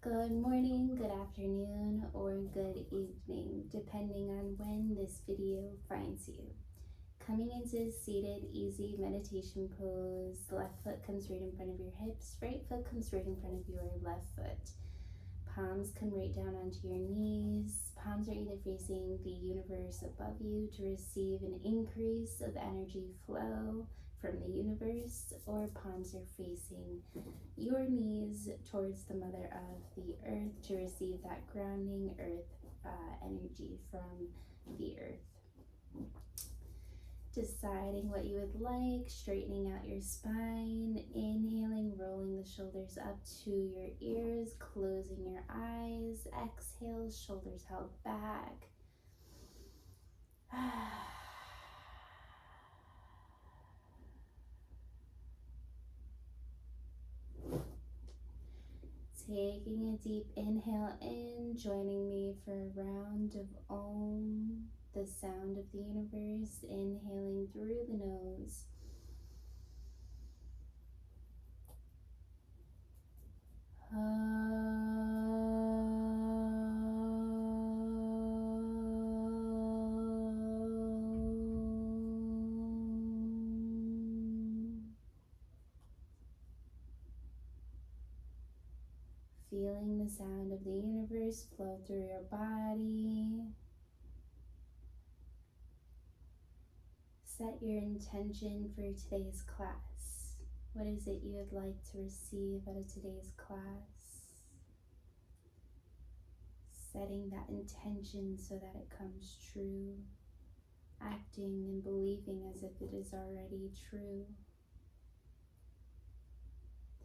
Good morning, good afternoon, or good evening, depending on when this video finds you. Coming into seated, easy meditation pose. Left foot comes right in front of your hips, right foot comes right in front of your left foot. Palms come right down onto your knees. Palms are either facing the universe above you to receive an increase of energy flow from the universe, or palms are facing your knees towards the mother of the earth to receive that grounding earth energy from the earth. Deciding what you would like, straightening out your spine, inhaling, rolling the shoulders up to your ears, closing your eyes, exhale, shoulders held back. Taking a deep inhale in, joining me for a round of Om, the sound of the universe, inhaling through the nose. Feeling the sound of the universe flow through your body. Set your intention for today's class. What is it you would like to receive out of today's class? Setting that intention so that it comes true. Acting and believing as if it is already true.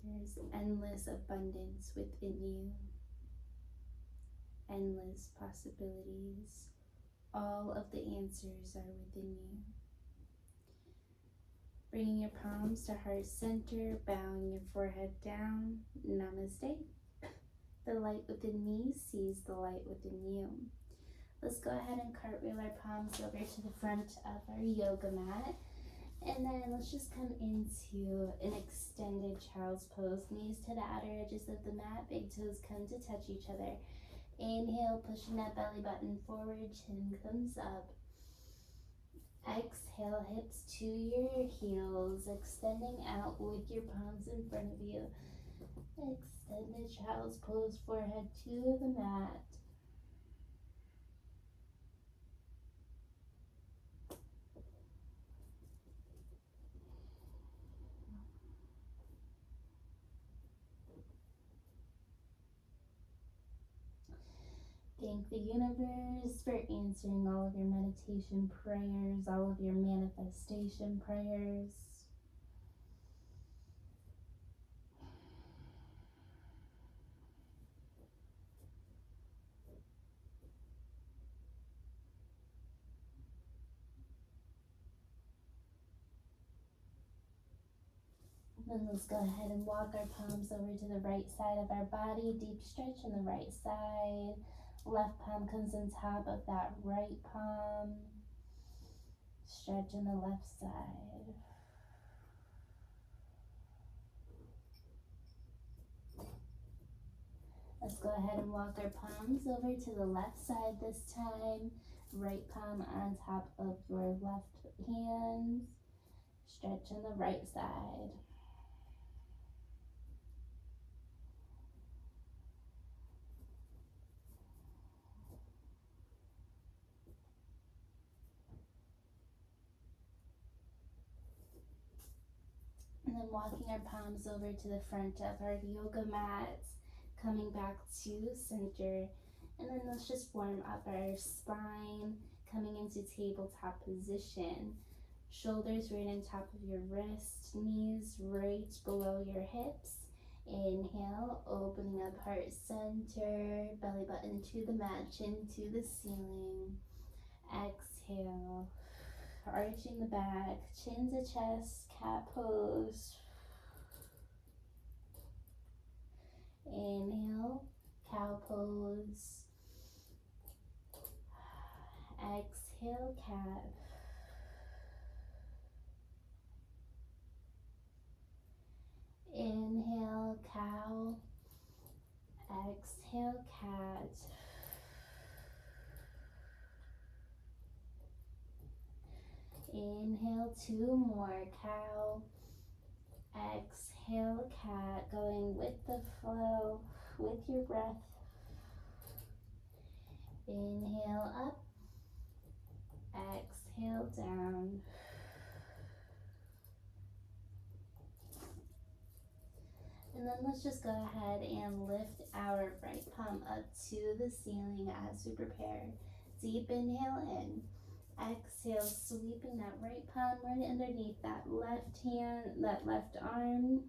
There is endless abundance within you. Endless possibilities. All of the answers are within you. Bringing your palms to heart center, bowing your forehead down. Namaste. The light within me sees the light within you. Let's go ahead and cartwheel our palms over to the front of our yoga mat. And then let's just come into an extended child's pose. Knees to the outer edges of the mat. Big toes come to touch each other. Inhale, pushing that belly button forward. Chin comes up. Exhale, hips to your heels. Extending out with your palms in front of you. Extended child's pose, forehead to the mat. Thank the universe for answering all of your meditation prayers, all of your manifestation prayers. Then let's go ahead and walk our palms over to the right side of our body. Deep stretch on the right side. Left palm comes on top of that right palm. Stretch on the left side. Let's go ahead and walk our palms over to the left side this time. Right palm on top of your left hand. Stretch on the right side. And then walking our palms over to the front of our yoga mats, coming back to center. And then let's just warm up our spine, coming into tabletop position. Shoulders right on top of your wrist, knees right below your hips. Inhale, opening up heart center, belly button to the mat, chin to the ceiling. Exhale. Arching the back, chin to chest, cat pose. Inhale, cow pose. Exhale, cat. Inhale, cow. Exhale, cat. Inhale, 2 more, cow. Exhale, cat, going with the flow, with your breath. Inhale up, exhale down. And then let's just go ahead and lift our right palm up to the ceiling as we prepare. Deep inhale in. Exhale, sweeping that right palm right underneath that left hand, that left arm,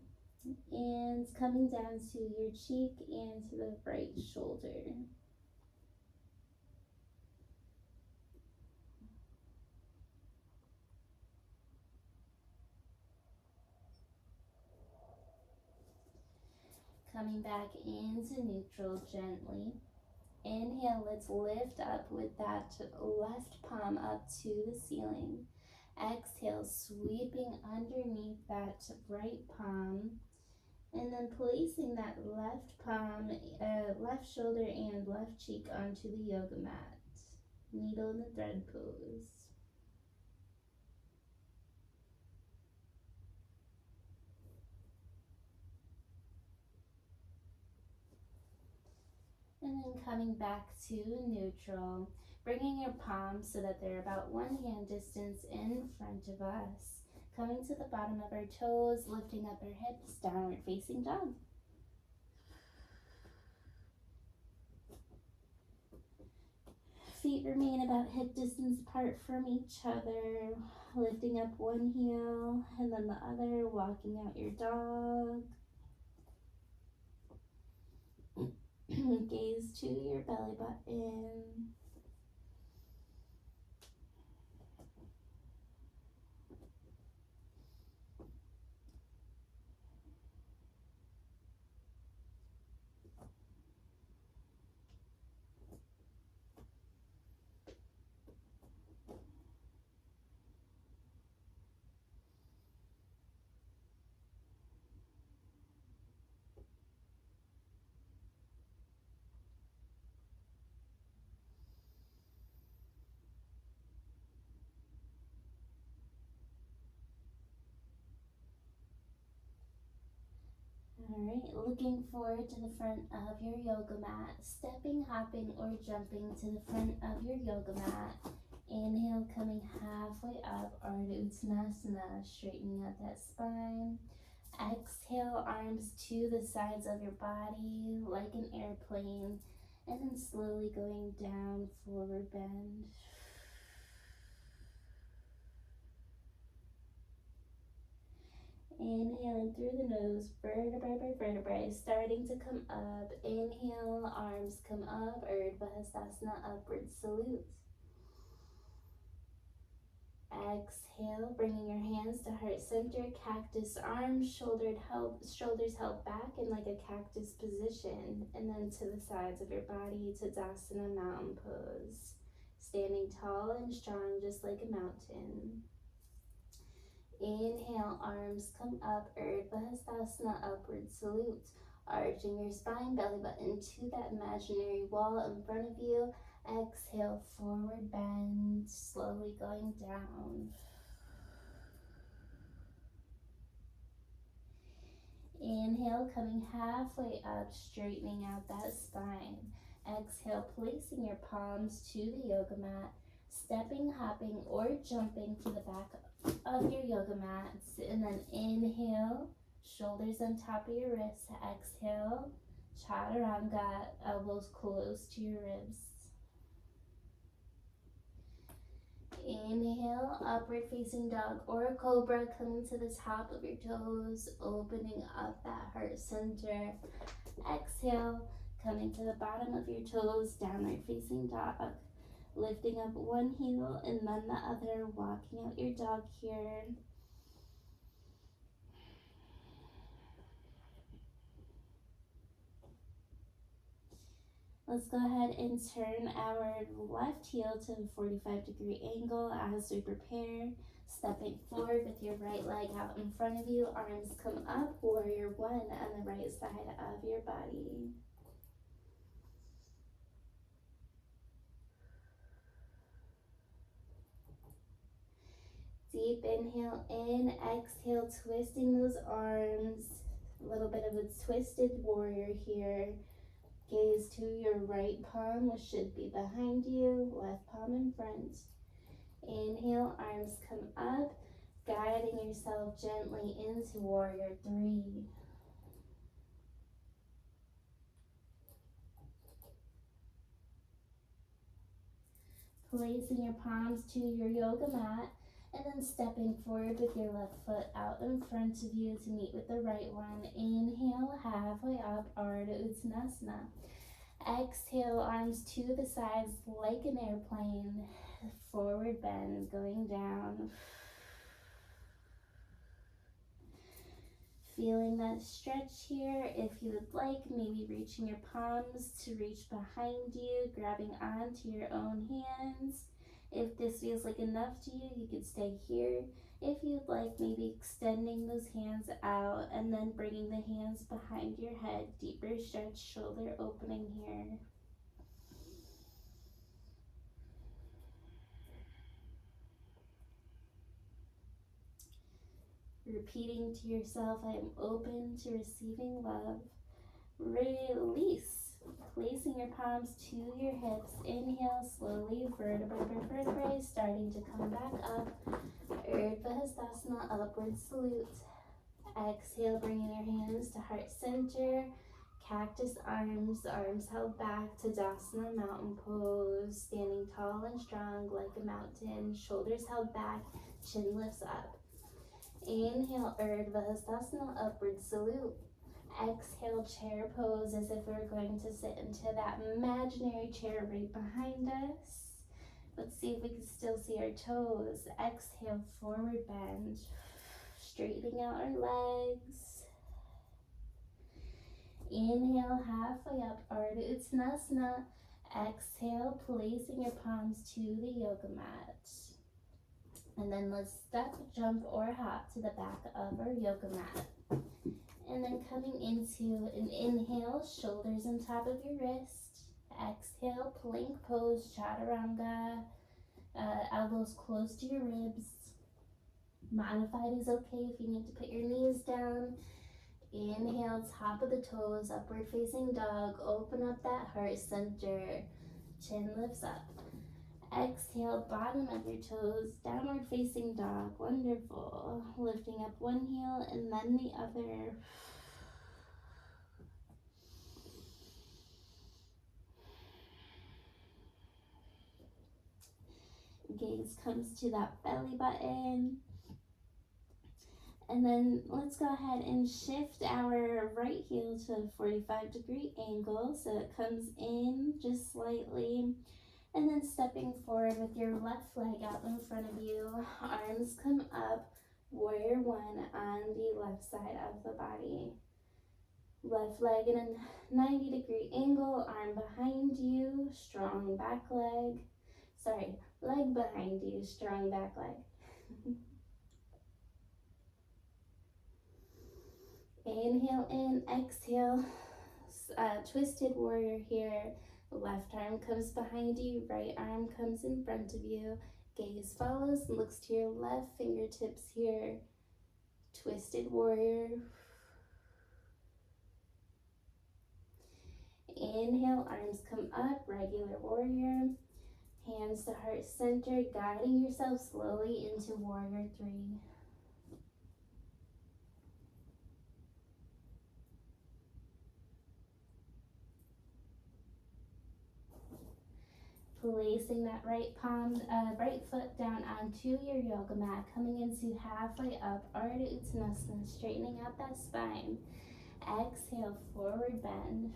and coming down to your cheek and to the right shoulder. Coming back into neutral gently. Inhale, let's lift up with that left palm up to the ceiling. Exhale, sweeping underneath that right palm. And then placing that left palm, left shoulder and left cheek onto the yoga mat. Needle in the thread pose. And then coming back to neutral, bringing your palms so that they're about 1 hand distance in front of us. Coming to the bottom of our toes, lifting up our hips, downward facing dog. Feet remain about hip distance apart from each other, lifting up one heel and then the other, walking out your dog. Gaze to your belly button. Alright, looking forward to the front of your yoga mat, stepping, hopping, or jumping to the front of your yoga mat. Inhale, coming halfway up, Ardha Uttanasana, straightening out that spine. Exhale, arms to the sides of your body like an airplane, and then slowly going down, forward bend. Inhaling through the nose, vertebrae by vertebrae, starting to come up. Inhale, arms come up, Urdhva Hastasana, upward salute. Exhale, bringing your hands to heart center, cactus arms, shoulders held back in like a cactus position, and then to the sides of your body, Tadasana, mountain pose. Standing tall and strong, just like a mountain. Inhale, arms come up, Urdhva Hastasana, upward salute. Arching your spine, belly button to that imaginary wall in front of you. Exhale, forward bend, slowly going down. Inhale, coming halfway up, straightening out that spine. Exhale, placing your palms to the yoga mat, stepping, hopping, or jumping to the back of your yoga mats. And then inhale, shoulders on top of your wrists. Exhale, chaturanga, elbows close to your ribs. Inhale, upward facing dog or cobra, coming to the top of your toes, opening up that heart center. Exhale, coming to the bottom of your toes, downward facing dog. Lifting up one heel and then the other, walking out your dog here. Let's go ahead and turn our left heel to a 45-degree angle as we prepare. Stepping forward with your right leg out in front of you, arms come up, warrior one on the right side of your body. Deep inhale in, exhale, twisting those arms. A little bit of a twisted warrior here. Gaze to your right palm, which should be behind you, left palm in front. Inhale, arms come up, guiding yourself gently into warrior three. Placing your palms to your yoga mat and then stepping forward with your left foot out in front of you to meet with the right one. Inhale, halfway up, Ardha Uttanasana. Exhale, arms to the sides like an airplane. Forward bend, going down. Feeling that stretch here. If you would like, maybe reaching your palms to reach behind you, grabbing onto your own hands. If this feels like enough to you, you could stay here. If you'd like, maybe extending those hands out and then bringing the hands behind your head. Deeper stretch, shoulder opening here. Repeating to yourself, I am open to receiving love. Release. Placing your palms to your hips. Inhale slowly, vertebrae by vertebrae, starting to come back up. Urdhva Hastasana, upward salute. Exhale, bringing your hands to heart center. Cactus arms, arms held back. Tadasana, mountain pose. Standing tall and strong like a mountain. Shoulders held back, chin lifts up. Inhale, Urdhva Hastasana, upward salute. Exhale, chair pose as if we're going to sit into that imaginary chair right behind us. Let's see if we can still see our toes. Exhale, forward bend. Straightening out our legs. Inhale, halfway up, Ardha Uttanasana. Exhale, placing your palms to the yoga mat. And then let's step, jump, or hop to the back of our yoga mat. And then coming into an inhale, shoulders on top of your wrist. Exhale, plank pose, chaturanga. Elbows close to your ribs. Modified is okay if you need to put your knees down. Inhale, top of the toes, upward facing dog. Open up that heart center. Chin lifts up. Exhale, bottom of your toes, downward facing dog. Wonderful. Lifting up one heel and then the other. Gaze comes to that belly button. And then let's go ahead and shift our right heel to a 45-degree angle so it comes in just slightly. And then stepping forward with your left leg out in front of you. Arms come up, warrior one on the left side of the body. Left leg in a 90-degree angle, arm behind you, strong back leg. Sorry, leg behind you, strong back leg. Inhale in, exhale, twisted warrior here. Left arm comes behind you, right arm comes in front of you. Gaze follows and looks to your left, fingertips here. Twisted warrior. Inhale, arms come up, regular warrior. Hands to heart center, guiding yourself slowly into warrior three. Placing that right foot down onto your yoga mat, coming into halfway up, Ardha Uttanasana, straightening out that spine. Exhale, forward bend.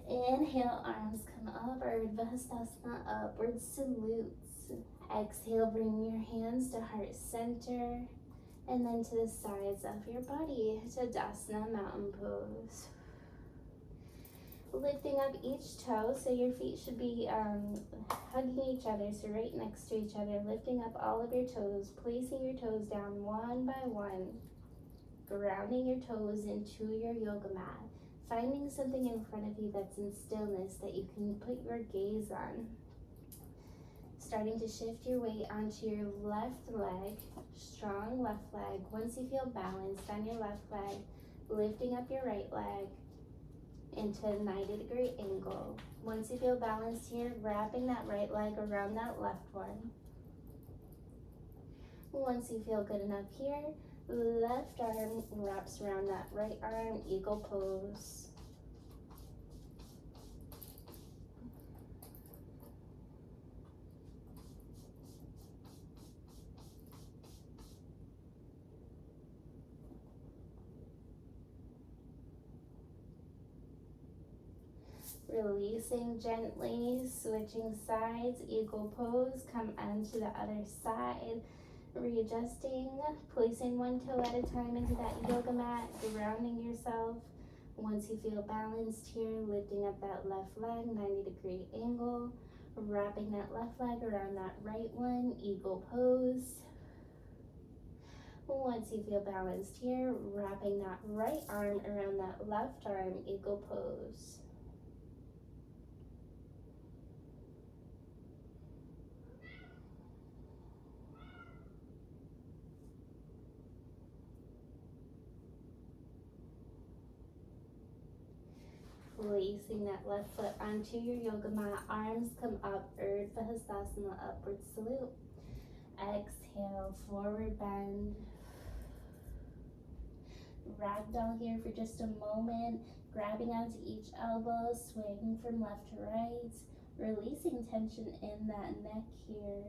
Inhale, arms come up, Urdhva Hastasana, upward salutes. Exhale, bring your hands to heart center. And then to the sides of your body, Tadasana, mountain pose. Lifting up each toe, so your feet should be hugging each other, so right next to each other. Lifting up all of your toes, placing your toes down one by one. Grounding your toes into your yoga mat. Finding something in front of you that's in stillness that you can put your gaze on. Starting to shift your weight onto your left leg, strong left leg. Once you feel balanced on your left leg, lifting up your right leg into a 90-degree angle. Once you feel balanced here, wrapping that right leg around that left one. Once you feel good enough here, left arm wraps around that right arm, eagle pose. Releasing gently, switching sides, eagle pose, come onto the other side, readjusting, placing one toe at a time into that yoga mat, grounding yourself. Once you feel balanced here, lifting up that left leg, 90-degree angle, wrapping that left leg around that right one, eagle pose. Once you feel balanced here, wrapping that right arm around that left arm, eagle pose. Placing that left foot onto your yoga mat, arms come up, Urdhva upward salute. Exhale, forward bend. Ragdoll here for just a moment, grabbing onto each elbow, swaying from left to right, releasing tension in that neck here.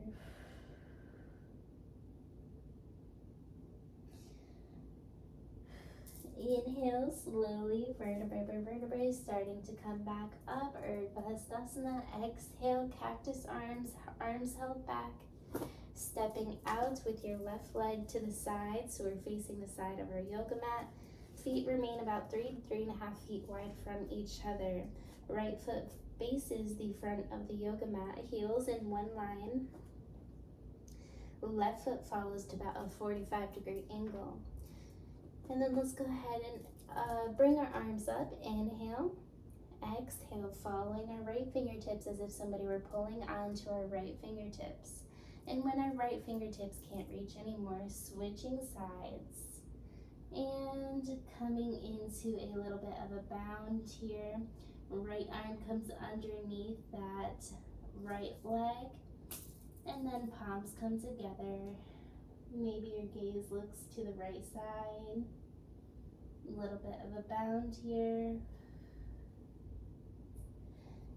Inhale slowly, vertebrae by vertebrae, starting to come back up, Urdhva. Exhale, cactus arms, arms held back. Stepping out with your left leg to the side, so we're facing the side of our yoga mat. Feet remain about 3 to 3.5 feet wide from each other. Right foot faces the front of the yoga mat, heels in one line. Left foot follows to about a 45-degree angle. And then let's go ahead and bring our arms up. Inhale, exhale, following our right fingertips as if somebody were pulling onto our right fingertips. And when our right fingertips can't reach anymore, switching sides and coming into a little bit of a bound here. Right arm comes underneath that right leg, and then palms come together. Maybe your gaze looks to the right side. A little bit of a bound here.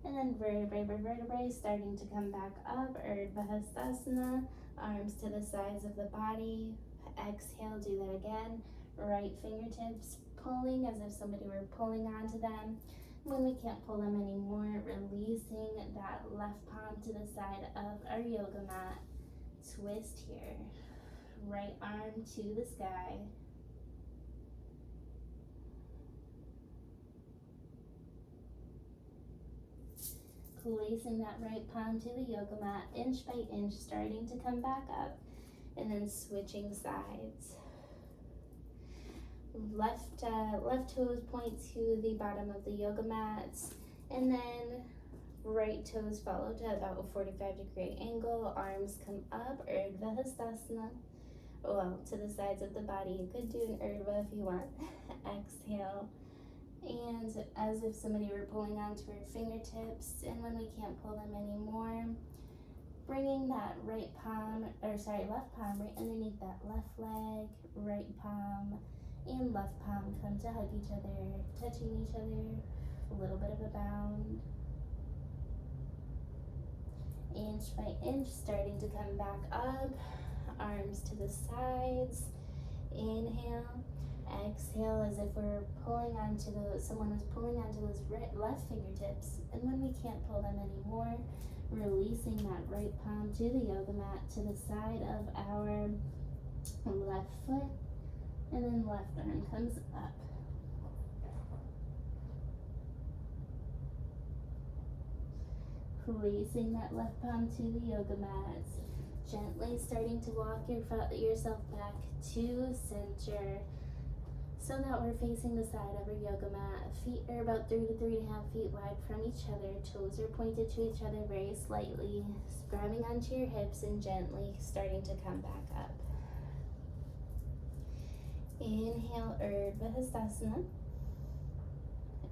And then vertebrae by vertebrae, starting to come back up, Urdhva, arms to the sides of the body. Exhale, do that again. Right fingertips pulling as if somebody were pulling onto them. When we can't pull them anymore, releasing that left palm to the side of our yoga mat. Twist here. Right arm to the sky. Placing that right palm to the yoga mat, inch by inch, starting to come back up, and then switching sides. Left toes point to the bottom of the yoga mat, and then right toes follow to about a 45-degree angle. Arms come up, Urdhva. Well, to the sides of the body. You could do an Urdhva if you want. Exhale. And as if somebody were pulling onto our fingertips, and when we can't pull them anymore, bringing that left palm right underneath that left leg, right palm and left palm come to hug each other, touching each other, a little bit of a bound. Inch by inch, starting to come back up, arms to the sides. Inhale. Exhale as if we're pulling onto someone was pulling onto those left fingertips, and when we can't pull them anymore, releasing that right palm to the yoga mat to the side of our left foot, and then left arm comes up. Placing that left palm to the yoga mat, gently starting to walk yourself back to center. So that we're facing the side of our yoga mat. Feet are about 3 to 3.5 feet wide from each other. Toes are pointed to each other very slightly. Grabbing onto your hips and gently starting to come back up. Inhale, Urdhva Hastasana.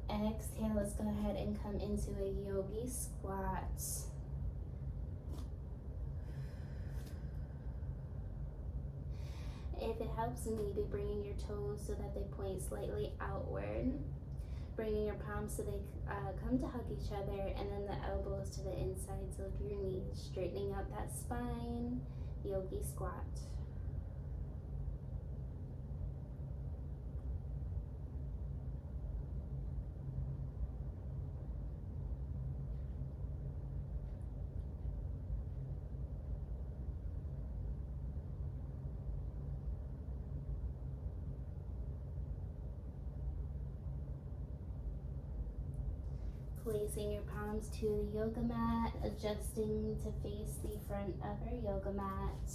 Exhale, let's go ahead and come into a Yogi Squat. If it helps, maybe bringing your toes so that they point slightly outward. Bringing your palms so they come to hug each other, and then the elbows to the insides of your knees. Straightening out that spine, Yogi Squat. Placing your palms to the yoga mat, adjusting to face the front of our yoga mat,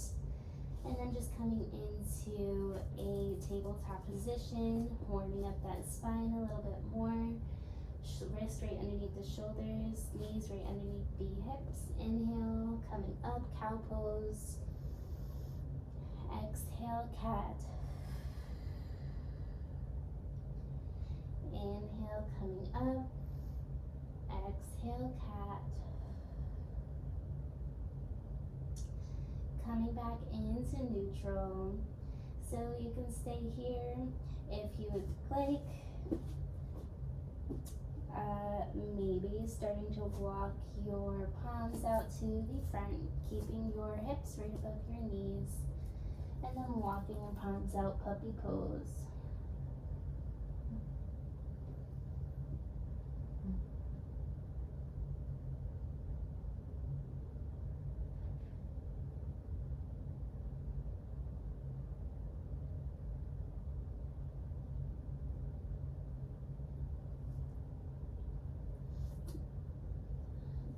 and then just coming into a tabletop position, warming up that spine a little bit more. Wrist right underneath the shoulders, knees right underneath the hips. Inhale, coming up, cow pose. Exhale, cat. Inhale, coming up. Exhale, cat. Coming back into neutral. So you can stay here if you would like. Maybe starting to walk your palms out to the front, keeping your hips right above your knees, and then walking your palms out, puppy pose.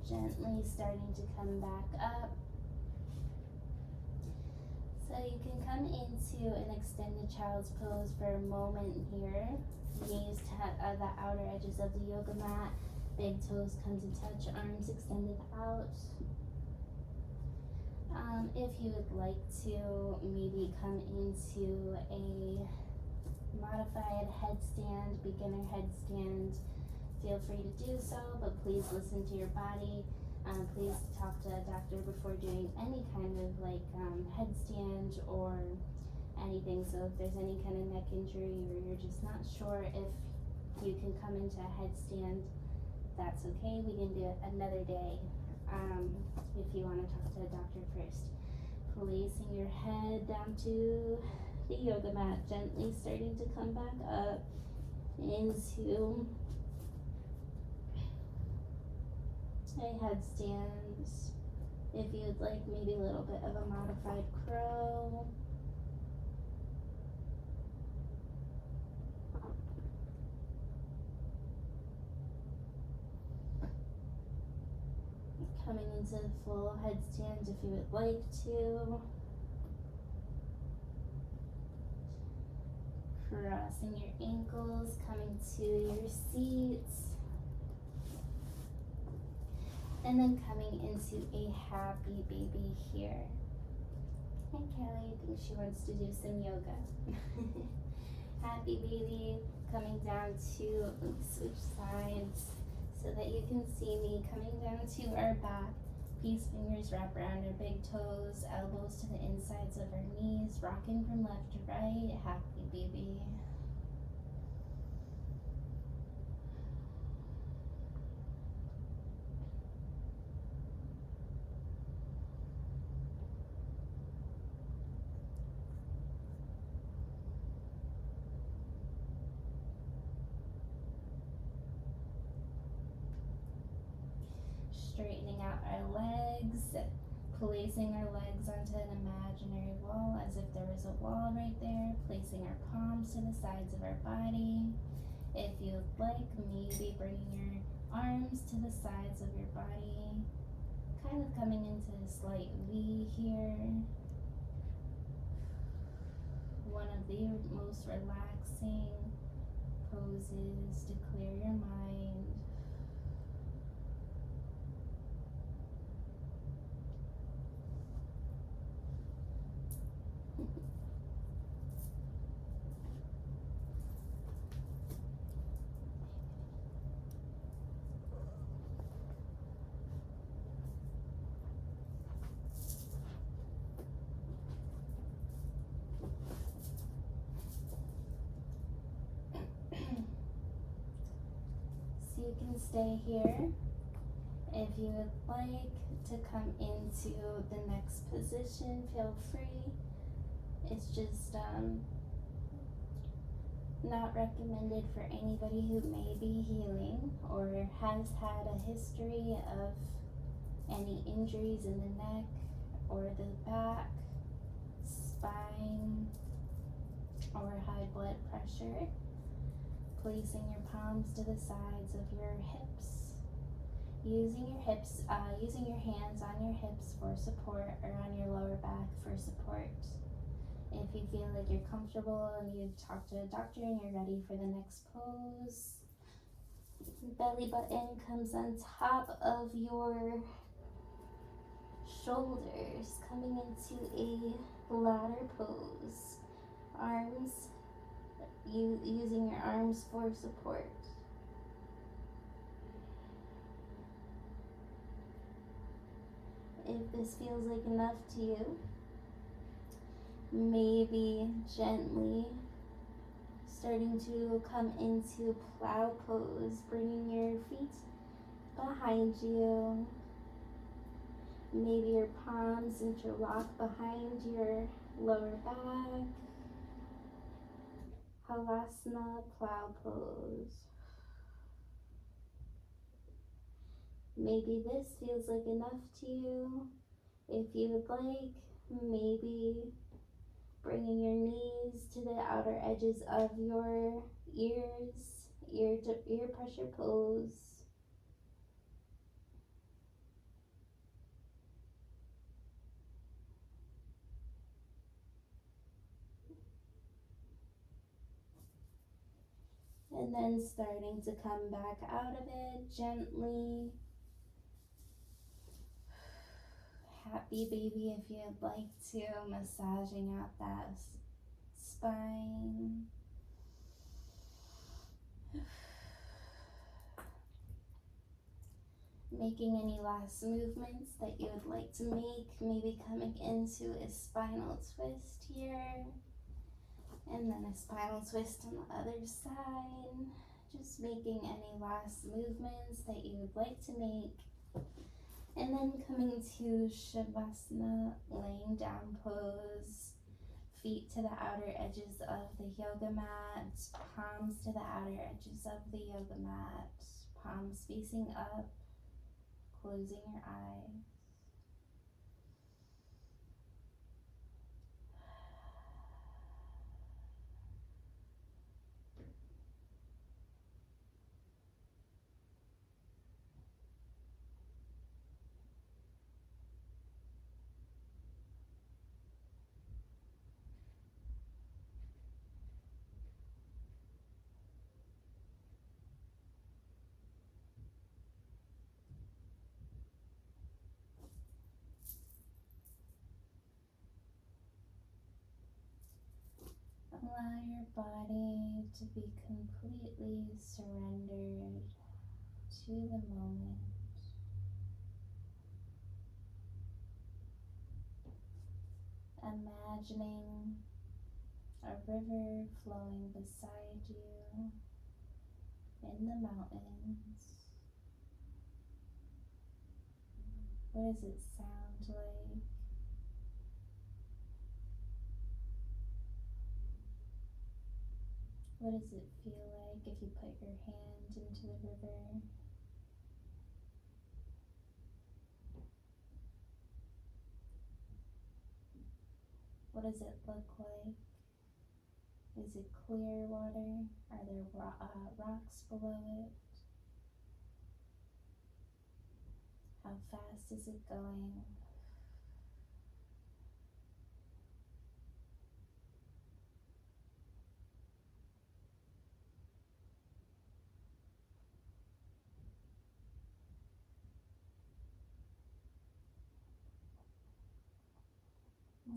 Gently starting to come back up. So you can come into an extended child's pose for a moment here. Knees to the outer edges of the yoga mat. Big toes come to touch, arms extended out. If you would like to maybe come into a modified headstand, beginner headstand, feel free to do so, but please listen to your body. Please talk to a doctor before doing any kind of headstand or anything. So if there's any kind of neck injury or you're just not sure if you can come into a headstand, that's okay. We can do it another day if you want to talk to a doctor first. Placing your head down to the yoga mat, gently starting to come back up into a headstand. If you'd like, maybe a little bit of a modified crow. Coming into the full headstand if you would like to. Crossing your ankles, coming to your seats. And then coming into a happy baby here. Hi Kelly, I think she wants to do some yoga. Happy baby, coming down to, switch sides so that you can see me, coming down to our back. Peace fingers wrap around our big toes, elbows to the insides of our knees, rocking from left to right, happy baby. Straightening out our legs, placing our legs onto an imaginary wall as if there was a wall right there, placing our palms to the sides of our body. If you'd like, maybe bringing your arms to the sides of your body, kind of coming into a slight V here. One of the most relaxing poses to clear your mind. So you can stay here. If you would like to come into the next position, feel free. It's just not recommended for anybody who may be healing or has had a history of any injuries in the neck or the back, spine, or high blood pressure. Placing your palms to the sides of your hips. Using your hands on your hips for support, or on your lower back for support. If you feel like you're comfortable and you've talked to a doctor and you're ready for the next pose, belly button comes on top of your shoulders, coming into a ladder pose. Arms, using your arms for support. If this feels like enough to you, maybe gently starting to come into plow pose, bringing your feet behind you. Maybe your palms interlock behind your lower back. Shavasana, plow pose. Maybe this feels like enough to you. If you would like, maybe bringing your knees to the outer edges of your ears, ear to ear pressure pose. And then starting to come back out of it gently. Happy baby if you'd like to, massaging out that spine. Making any last movements that you would like to make, maybe coming into a spinal twist here, and then a spinal twist on the other side. Just making any last movements that you would like to make. And then coming to Shavasana, laying down pose, feet to the outer edges of the yoga mat, palms to the outer edges of the yoga mat, palms facing up, closing your eyes. Allow your body to be completely surrendered to the moment. Imagining a river flowing beside you in the mountains. What does it sound like? What does it feel like if you put your hand into the river? What does it look like? Is it clear water? Are there rocks below it? How fast is it going?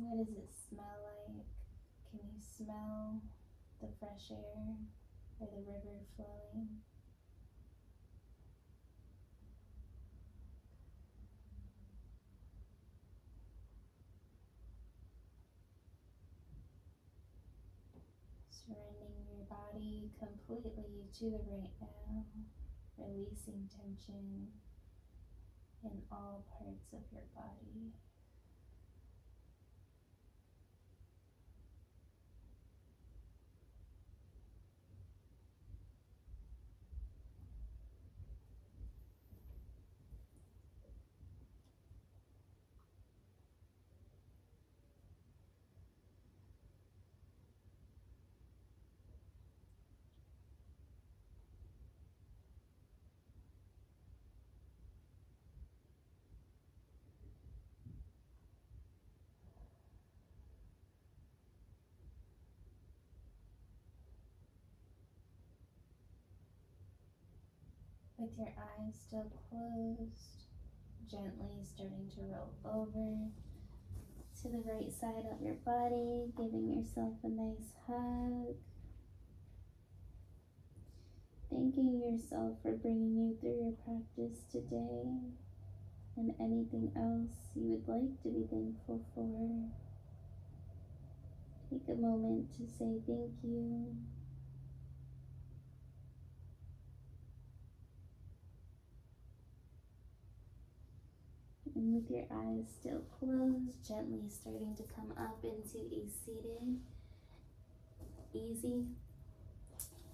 What does it smell like? Can you smell the fresh air or the river flowing? Surrendering your body completely to the right now, releasing tension in all parts of your body. With your eyes still closed, gently starting to roll over to the right side of your body, giving yourself a nice hug. Thanking yourself for bringing you through your practice today and anything else you would like to be thankful for. Take a moment to say thank you. And with your eyes still closed, gently starting to come up into a seated, easy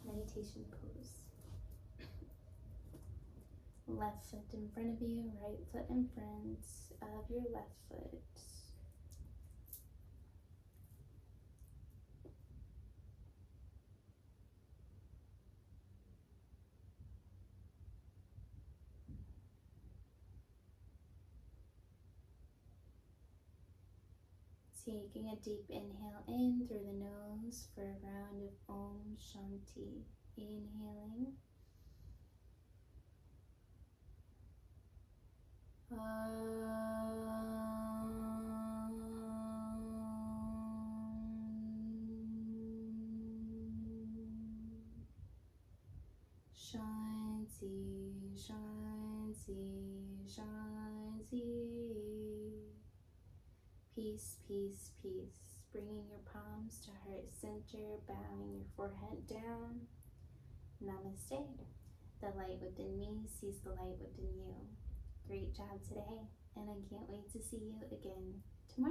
meditation pose. Left foot in front of you, right foot in front of your left foot. Taking a deep inhale in through the nose for a round of Om Shanti. Inhaling. Shanti, Shanti, Shanti. Peace, peace, peace. Bringing your palms to heart center, bowing your forehead down. Namaste. The light within me sees the light within you. Great job today, and I can't wait to see you again tomorrow.